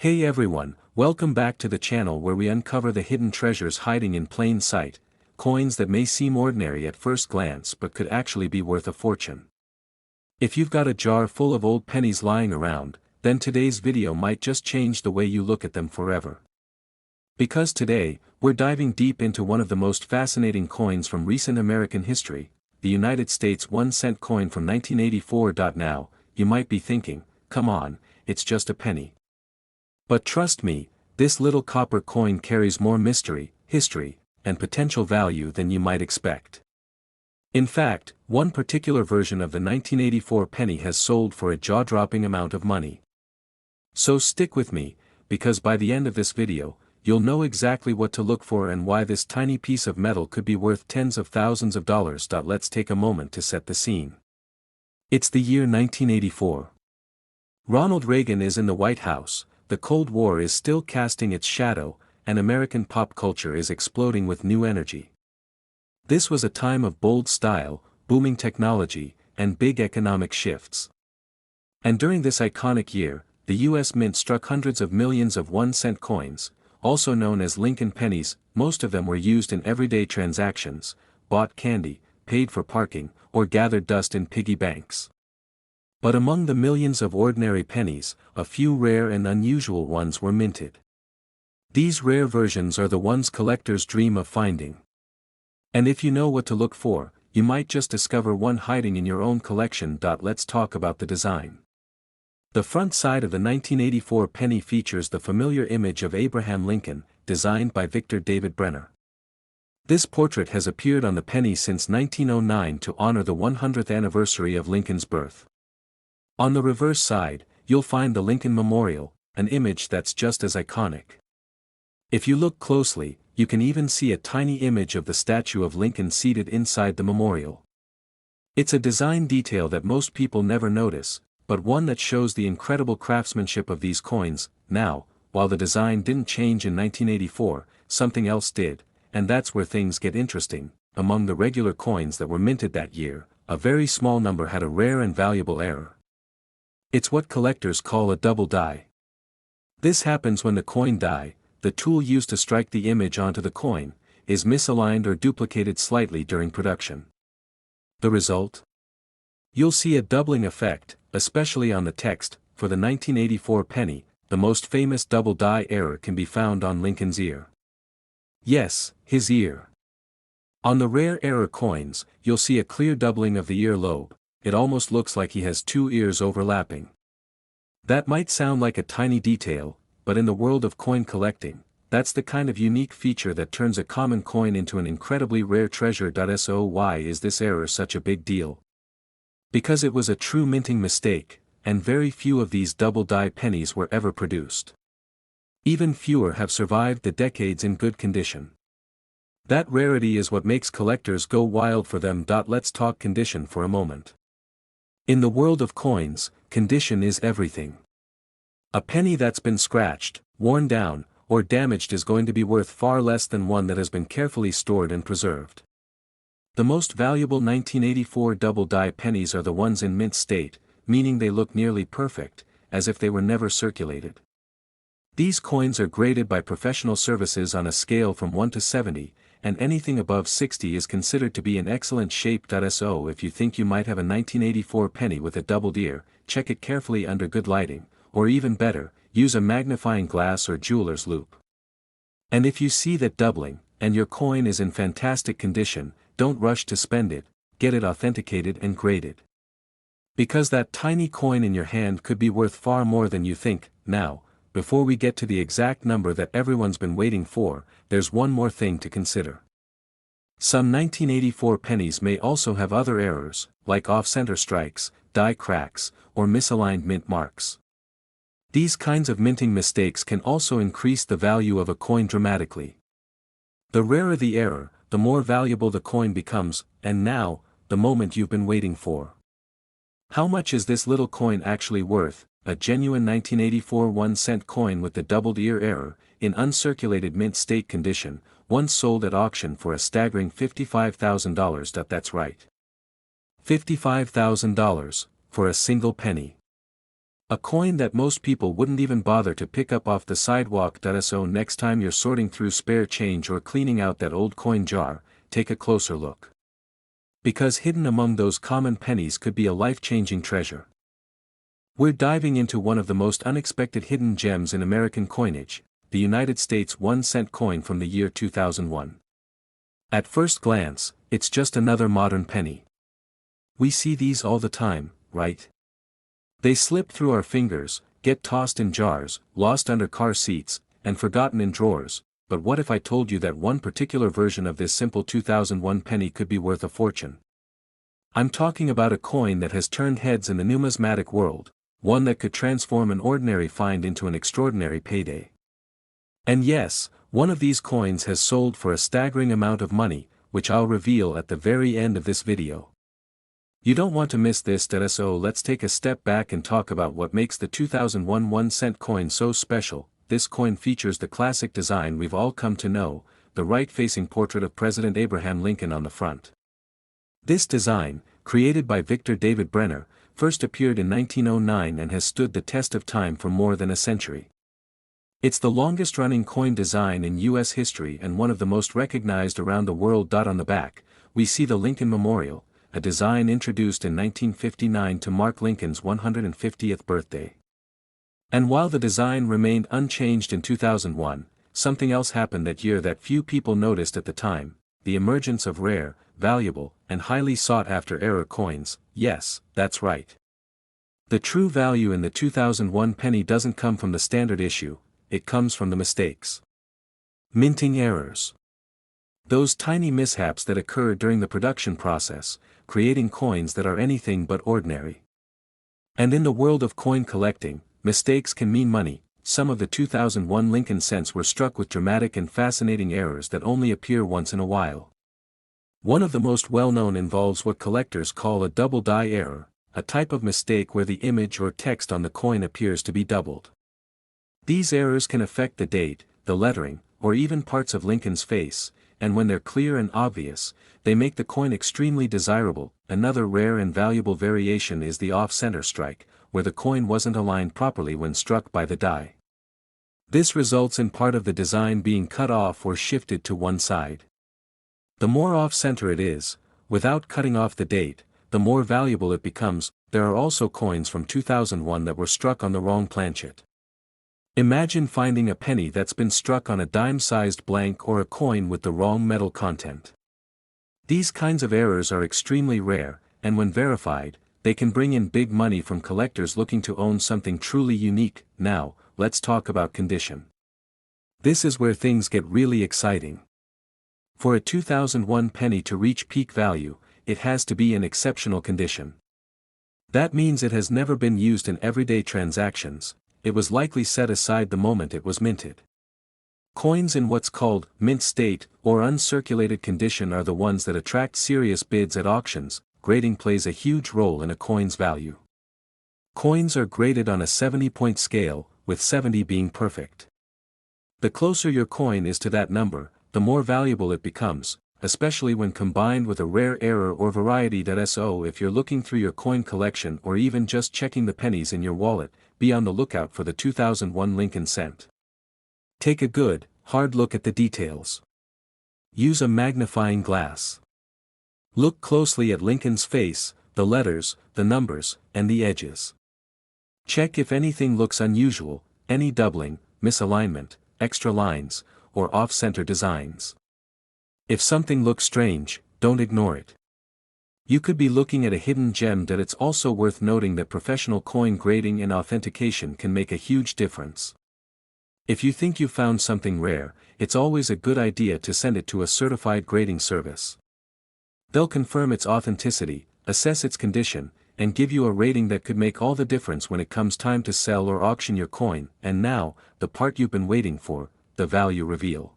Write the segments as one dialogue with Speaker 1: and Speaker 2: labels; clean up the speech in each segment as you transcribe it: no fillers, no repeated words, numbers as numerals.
Speaker 1: Hey everyone, welcome back to the channel where we uncover the hidden treasures hiding in plain sight, coins that may seem ordinary at first glance but could actually be worth a fortune. If you've got a jar full of old pennies lying around, then today's video might just change the way you look at them forever. Because today, we're diving deep into one of the most fascinating coins from recent American history, the United States 1-cent coin from 1984. Now, you might be thinking, come on, it's just a penny. But trust me, this little copper coin carries more mystery, history, and potential value than you might expect. In fact, one particular version of the 1984 penny has sold for a jaw-dropping amount of money. So stick with me, because by the end of this video, you'll know exactly what to look for and why this tiny piece of metal could be worth tens of thousands of dollars. Let's take a moment to set the scene. It's the year 1984. Ronald Reagan is in the White House. The Cold War is still casting its shadow, and American pop culture is exploding with new energy. This was a time of bold style, booming technology, and big economic shifts. And during this iconic year, the U.S. Mint struck hundreds of millions of 1-cent coins, also known as Lincoln pennies. Most of them were used in everyday transactions, bought candy, paid for parking, or gathered dust in piggy banks. But among the millions of ordinary pennies, a few rare and unusual ones were minted. These rare versions are the ones collectors dream of finding. And if you know what to look for, you might just discover one hiding in your own collection. Let's talk about the design. The front side of the 1984 penny features the familiar image of Abraham Lincoln, designed by Victor David Brenner. This portrait has appeared on the penny since 1909 to honor the 100th anniversary of Lincoln's birth. On the reverse side, you'll find the Lincoln Memorial, an image that's just as iconic. If you look closely, you can even see a tiny image of the statue of Lincoln seated inside the memorial. It's a design detail that most people never notice, but one that shows the incredible craftsmanship of these coins. Now, while the design didn't change in 1984, something else did, and that's where things get interesting. Among the regular coins that were minted that year, a very small number had a rare and valuable error. It's what collectors call a double die. This happens when the coin die, the tool used to strike the image onto the coin, is misaligned or duplicated slightly during production. The result? You'll see a doubling effect, especially on the text. For the 1984 penny, the most famous double die error can be found on Lincoln's ear. Yes, his ear. On the rare error coins, you'll see a clear doubling of the ear lobe. It almost looks like he has two ears overlapping. That might sound like a tiny detail, but in the world of coin collecting, that's the kind of unique feature that turns a common coin into an incredibly rare treasure. So why is this error such a big deal? Because it was a true minting mistake, and very few of these double die pennies were ever produced. Even fewer have survived the decades in good condition. That rarity is what makes collectors go wild for them. Let's talk condition for a moment. In the world of coins, condition is everything. A penny that's been scratched, worn down, or damaged is going to be worth far less than one that has been carefully stored and preserved. The most valuable 1984 double die pennies are the ones in mint state, meaning they look nearly perfect, as if they were never circulated. These coins are graded by professional services on a scale from 1 to 70, and anything above 60 is considered to be in excellent shape. So if you think you might have a 1984 penny with a doubled ear, check it carefully under good lighting, or even better, use a magnifying glass or jeweler's loupe. And if you see that doubling, and your coin is in fantastic condition, don't rush to spend it, get it authenticated and graded. Because that tiny coin in your hand could be worth far more than you think. Now, before we get to the exact number that everyone's been waiting for, there's one more thing to consider. Some 1984 pennies may also have other errors, like off-center strikes, die cracks, or misaligned mint marks. These kinds of minting mistakes can also increase the value of a coin dramatically. The rarer the error, the more valuable the coin becomes. And now, the moment you've been waiting for. How much is this little coin actually worth? A genuine 1984 1-cent coin with the doubled ear error, in uncirculated mint state condition, once sold at auction for a staggering $55,000. That's right. $55,000, for a single penny. A coin that most people wouldn't even bother to pick up off the sidewalk. So next time you're sorting through spare change or cleaning out that old coin jar, take a closer look. Because hidden among those common pennies could be a life-changing treasure. We're diving into one of the most unexpected hidden gems in American coinage, the United States 1-cent coin from the year 2001. At first glance, it's just another modern penny. We see these all the time, right? They slip through our fingers, get tossed in jars, lost under car seats, and forgotten in drawers. But what if I told you that one particular version of this simple 2001 penny could be worth a fortune? I'm talking about a coin that has turned heads in the numismatic world, one that could transform an ordinary find into an extraordinary payday. And yes, one of these coins has sold for a staggering amount of money, which I'll reveal at the very end of this video. You don't want to miss this. So let's take a step back and talk about what makes the 2001 1-cent coin so special. This coin features the classic design we've all come to know, the right-facing portrait of President Abraham Lincoln on the front. This design, created by Victor David Brenner, first appeared in 1909 and has stood the test of time for more than a century. It's the longest-running coin design in U.S. history and one of the most recognized around the world. On the back, we see the Lincoln Memorial, a design introduced in 1959 to mark Lincoln's 150th birthday. And while the design remained unchanged in 2001, something else happened that year that few people noticed at the time: the emergence of rare, valuable, and highly sought-after error coins. Yes, that's right. The true value in the 2001 penny doesn't come from the standard issue, it comes from the mistakes. Minting errors. Those tiny mishaps that occur during the production process, creating coins that are anything but ordinary. And in the world of coin collecting, mistakes can mean money. Some of the 2001 Lincoln cents were struck with dramatic and fascinating errors that only appear once in a while. One of the most well-known involves what collectors call a double die error, a type of mistake where the image or text on the coin appears to be doubled. These errors can affect the date, the lettering, or even parts of Lincoln's face, and when they're clear and obvious, they make the coin extremely desirable. Another rare and valuable variation is the off-center strike, where the coin wasn't aligned properly when struck by the die. This results in part of the design being cut off or shifted to one side. The more off-center it is, without cutting off the date, the more valuable it becomes. There are also coins from 2001 that were struck on the wrong planchet. Imagine finding a penny that's been struck on a dime-sized blank or a coin with the wrong metal content. These kinds of errors are extremely rare, and when verified, they can bring in big money from collectors looking to own something truly unique. Now, let's talk about condition. This is where things get really exciting. For a 2001 penny to reach peak value, it has to be in exceptional condition. That means it has never been used in everyday transactions. It was likely set aside the moment it was minted. Coins in what's called mint state or uncirculated condition are the ones that attract serious bids at auctions. Grading plays a huge role in a coin's value. Coins are graded on a 70-point scale, with 70 being perfect. The closer your coin is to that number, the more valuable it becomes, especially when combined with a rare error or variety. So if you're looking through your coin collection or even just checking the pennies in your wallet, be on the lookout for the 2001 Lincoln cent. Take a good, hard look at the details. Use a magnifying glass. Look closely at Lincoln's face, the letters, the numbers, and the edges. Check if anything looks unusual, any doubling, misalignment, extra lines, or off-center designs. If something looks strange, don't ignore it. You could be looking at a hidden gem. It's also worth noting that professional coin grading and authentication can make a huge difference. If you think you found something rare, it's always a good idea to send it to a certified grading service. They'll confirm its authenticity, assess its condition, and give you a rating that could make all the difference when it comes time to sell or auction your coin. And now, the part you've been waiting for, the value reveal.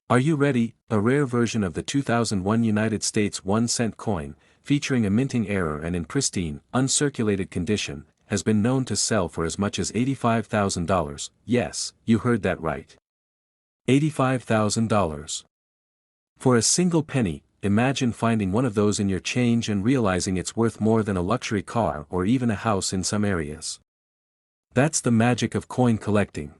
Speaker 1: Are you ready? A rare version of the 2001 United States 1-cent coin, featuring a minting error and in pristine, uncirculated condition, has been known to sell for as much as $85,000. Yes, you heard that right. $85,000. For a single penny. Imagine finding one of those in your change and realizing it's worth more than a luxury car or even a house in some areas. That's the magic of coin collecting.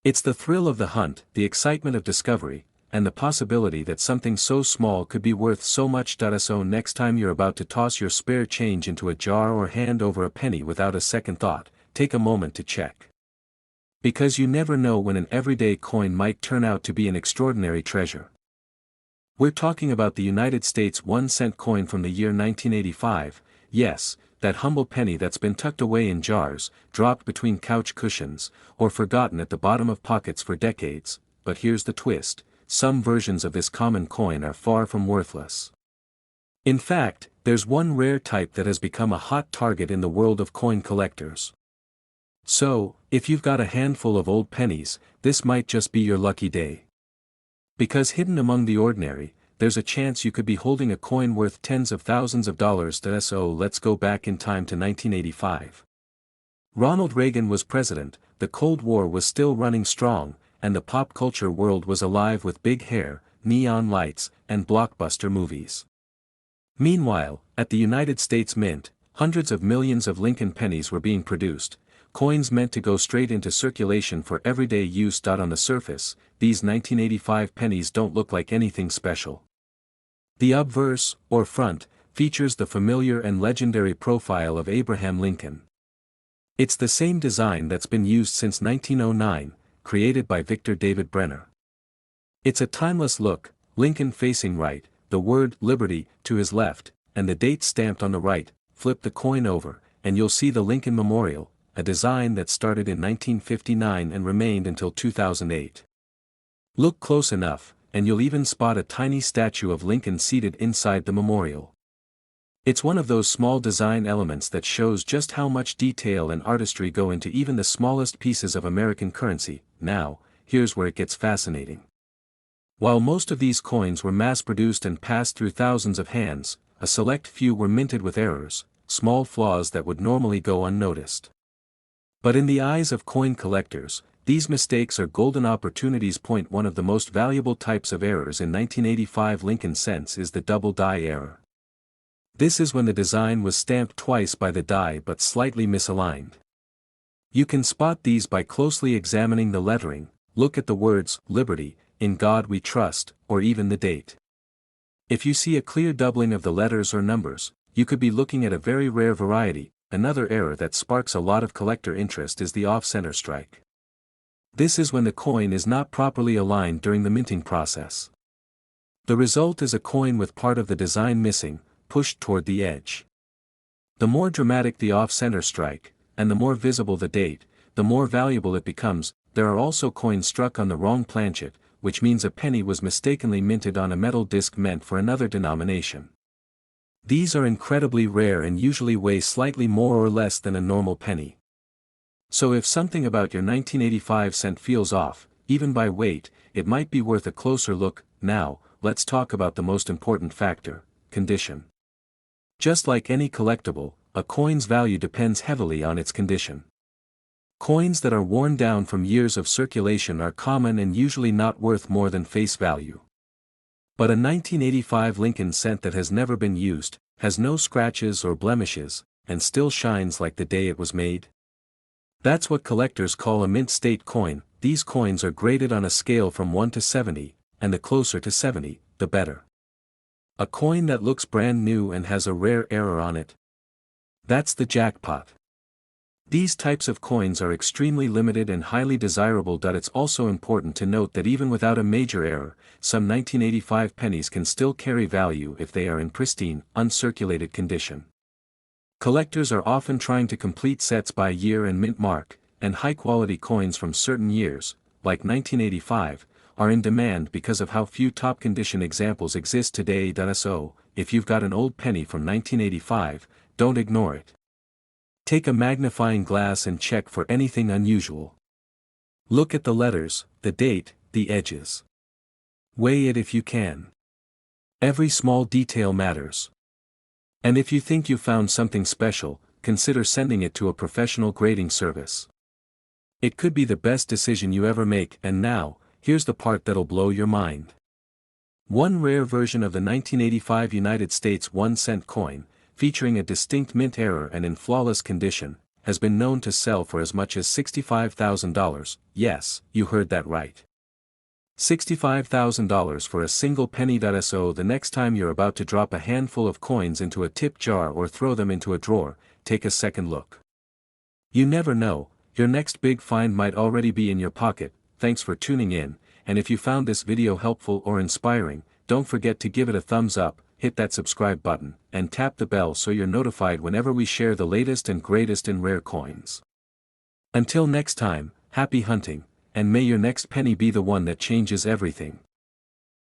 Speaker 1: It's the thrill of the hunt, the excitement of discovery, and the possibility that something so small could be worth so much. So next time you're about to toss your spare change into a jar or hand over a penny without a second thought, take a moment to check. Because you never know when an everyday coin might turn out to be an extraordinary treasure. We're talking about the United States 1-cent coin from the year 1985, yes, that humble penny that's been tucked away in jars, dropped between couch cushions, or forgotten at the bottom of pockets for decades. But here's the twist: some versions of this common coin are far from worthless. In fact, there's one rare type that has become a hot target in the world of coin collectors. So, if you've got a handful of old pennies, this might just be your lucky day. Because hidden among the ordinary, there's a chance you could be holding a coin worth tens of thousands of dollars. So let's go back in time to 1985. Ronald Reagan was president, the Cold War was still running strong, and the pop culture world was alive with big hair, neon lights, and blockbuster movies. Meanwhile, at the United States Mint, hundreds of millions of Lincoln pennies were being produced, coins meant to go straight into circulation for everyday use. On the surface, these 1985 pennies don't look like anything special. The obverse, or front, features the familiar and legendary profile of Abraham Lincoln. It's the same design that's been used since 1909, created by Victor David Brenner. It's a timeless look, Lincoln facing right, the word "Liberty" to his left, and the date stamped on the right. Flip the coin over, and you'll see the Lincoln Memorial, a design that started in 1959 and remained until 2008. Look close enough, and you'll even spot a tiny statue of Lincoln seated inside the memorial. It's one of those small design elements that shows just how much detail and artistry go into even the smallest pieces of American currency. Now, here's where it gets fascinating. While most of these coins were mass-produced and passed through thousands of hands, a select few were minted with errors, small flaws that would normally go unnoticed. But in the eyes of coin collectors, these mistakes are golden opportunities. One of the most valuable types of errors in 1985 Lincoln cents is the double die error. This is when the design was stamped twice by the die but slightly misaligned. You can spot these by closely examining the lettering. Look at the words "Liberty," "In God We Trust," or even the date. If you see a clear doubling of the letters or numbers, you could be looking at a very rare variety. Another error that sparks a lot of collector interest is the off-center strike. This is when the coin is not properly aligned during the minting process. The result is a coin with part of the design missing, pushed toward the edge. The more dramatic the off-center strike, and the more visible the date, the more valuable it becomes. There are also coins struck on the wrong planchet, which means a penny was mistakenly minted on a metal disc meant for another denomination. These are incredibly rare and usually weigh slightly more or less than a normal penny. So if something about your 1985 cent feels off, even by weight, it might be worth a closer look. Now, let's talk about the most important factor: condition. Just like any collectible, a coin's value depends heavily on its condition. Coins that are worn down from years of circulation are common and usually not worth more than face value. But a 1985 Lincoln cent that has never been used, has no scratches or blemishes, and still shines like the day it was made? That's what collectors call a mint state coin. These coins are graded on a scale from 1 to 70, and the closer to 70, the better. A coin that looks brand new and has a rare error on it? That's the jackpot. These types of coins are extremely limited and highly desirable. It's also important to note that even without a major error, some 1985 pennies can still carry value if they are in pristine, uncirculated condition. Collectors are often trying to complete sets by year and mint mark, and high-quality coins from certain years, like 1985, are in demand because of how few top-condition examples exist today. So, if you've got an old penny from 1985, don't ignore it. Take a magnifying glass and check for anything unusual. Look at the letters, the date, the edges. Weigh it if you can. Every small detail matters. And if you think you found something special, consider sending it to a professional grading service. It could be the best decision you ever make. And now, here's the part that'll blow your mind. One rare version of the 1985 United States 1-cent coin, featuring a distinct mint error and in flawless condition, has been known to sell for as much as $65,000, yes, you heard that right. $65,000 for a single penny. So the next time you're about to drop a handful of coins into a tip jar or throw them into a drawer, take a second look. You never know, your next big find might already be in your pocket. Thanks for tuning in, and if you found this video helpful or inspiring, don't forget to give it a thumbs up, hit that subscribe button, and tap the bell so you're notified whenever we share the latest and greatest in rare coins. Until next time, happy hunting, and may your next penny be the one that changes everything.